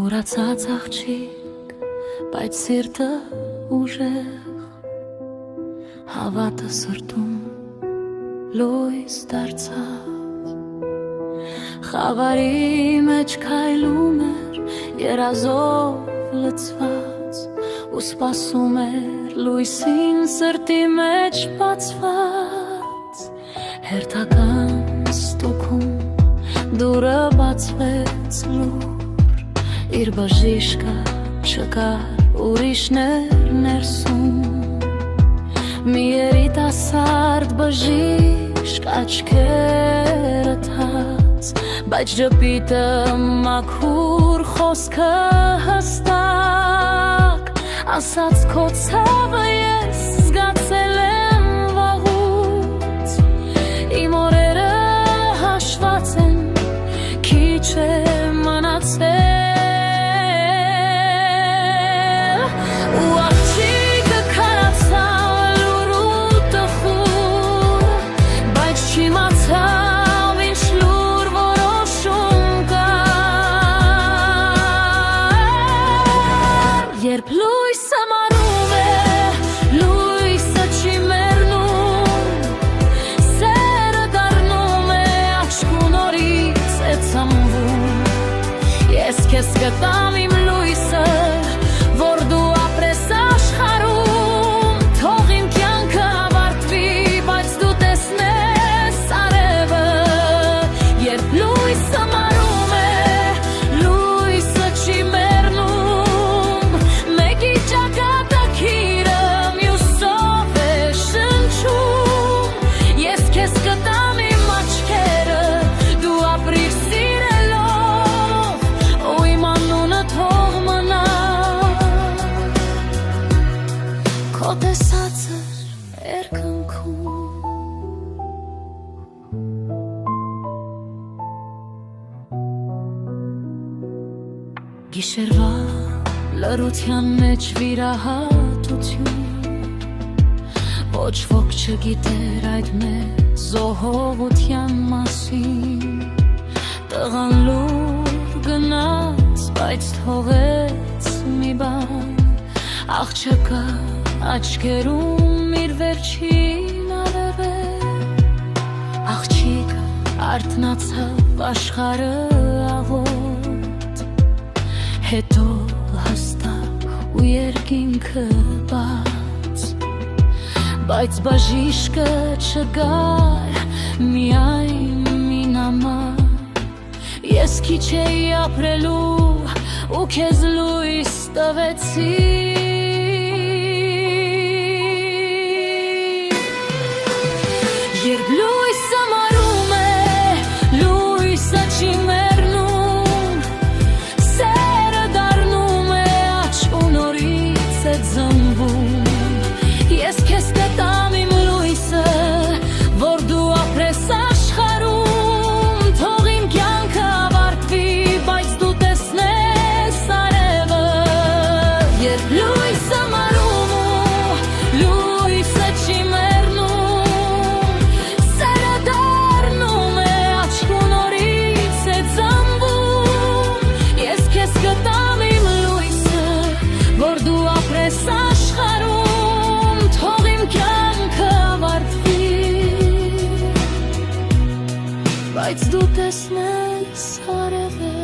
Մոռացած աղջիկ, բայց սիրտը ուժեղ, հավատը սրտում լույս դարձած, խավարի մեջ քայլում էր երազով լցված, ու սպասում էր լույսին սրտի մեջ բացված, հերթական ստուգում դուրը բացվեց լուր, իր բժիշկը չկար, ուրիշներ ներսում, մի երիտասարդ բժիշկ աչքերը թած, բայց ժպիտը մաքուր, խոսքը հստակ, ասաց քո ցավը ես զգացել եմ վաղուց, իմ օրերը հաշված են, քիչ է մնացել, ու աղջիկը քարացավ լուր ու տխուր, բայց չիմացավ ինչ լուր որոշում կար, երբ լույսը մարում է, լույսը չի մեռնում, սերը դառնում է աչք ու նորից է ծնվում, ես քեզ կտամ իմ լույսը, որ դու ապրես աշխարհում, թող իմ կյանքը ավարտվի, բայց դու տեսնես արևը, երբ լույսը մարում է, լույսը չի մեռնում, մեկի ճակատագիրը մյուսով է շնչում, ես քեզ կտամ իմ աչքերը, դու ապրիր սիրելով, ու իմ անունը թող մնա, քո տեսածը երկնքում, գիշերվա լռության մեջ վիրահատություն, ոչ ոք չգիտեր այդ մեծ զոհողության մասին, տղան լուր գնաց, բայց թողեց մի բան, աղջկա աչքերում իր վերջին արև է, աղջիկը արթնացավ աշխարհը աղոտ, հետո հստակ ու երկինքը բաց, բայց բժիշկը չգար, միայն մի նամակ, ես քիչ էի ապրելու ու քեզ լույս տվեցի, երբ լույսը մարում է, լույսը չի մեռնում, սերը դառնում է աչք ու նորից է ծնվում, ես քեզ կտամ իմ լույսը, որ դու ապրես աշխարհում, թող իմ կյանքը ավարտվի, բայց դու տեսնես արևը, երբ լույսը մարում է, լույսը չի մեռնում, սերը դառնում է աչք ու նորից է ծնվում, ես քեզ կտամ իմ լույսը, որ դու ապրես աշխարհում, թող իմ կյանքը ավարտվի, բայց դու տեսնես արևը,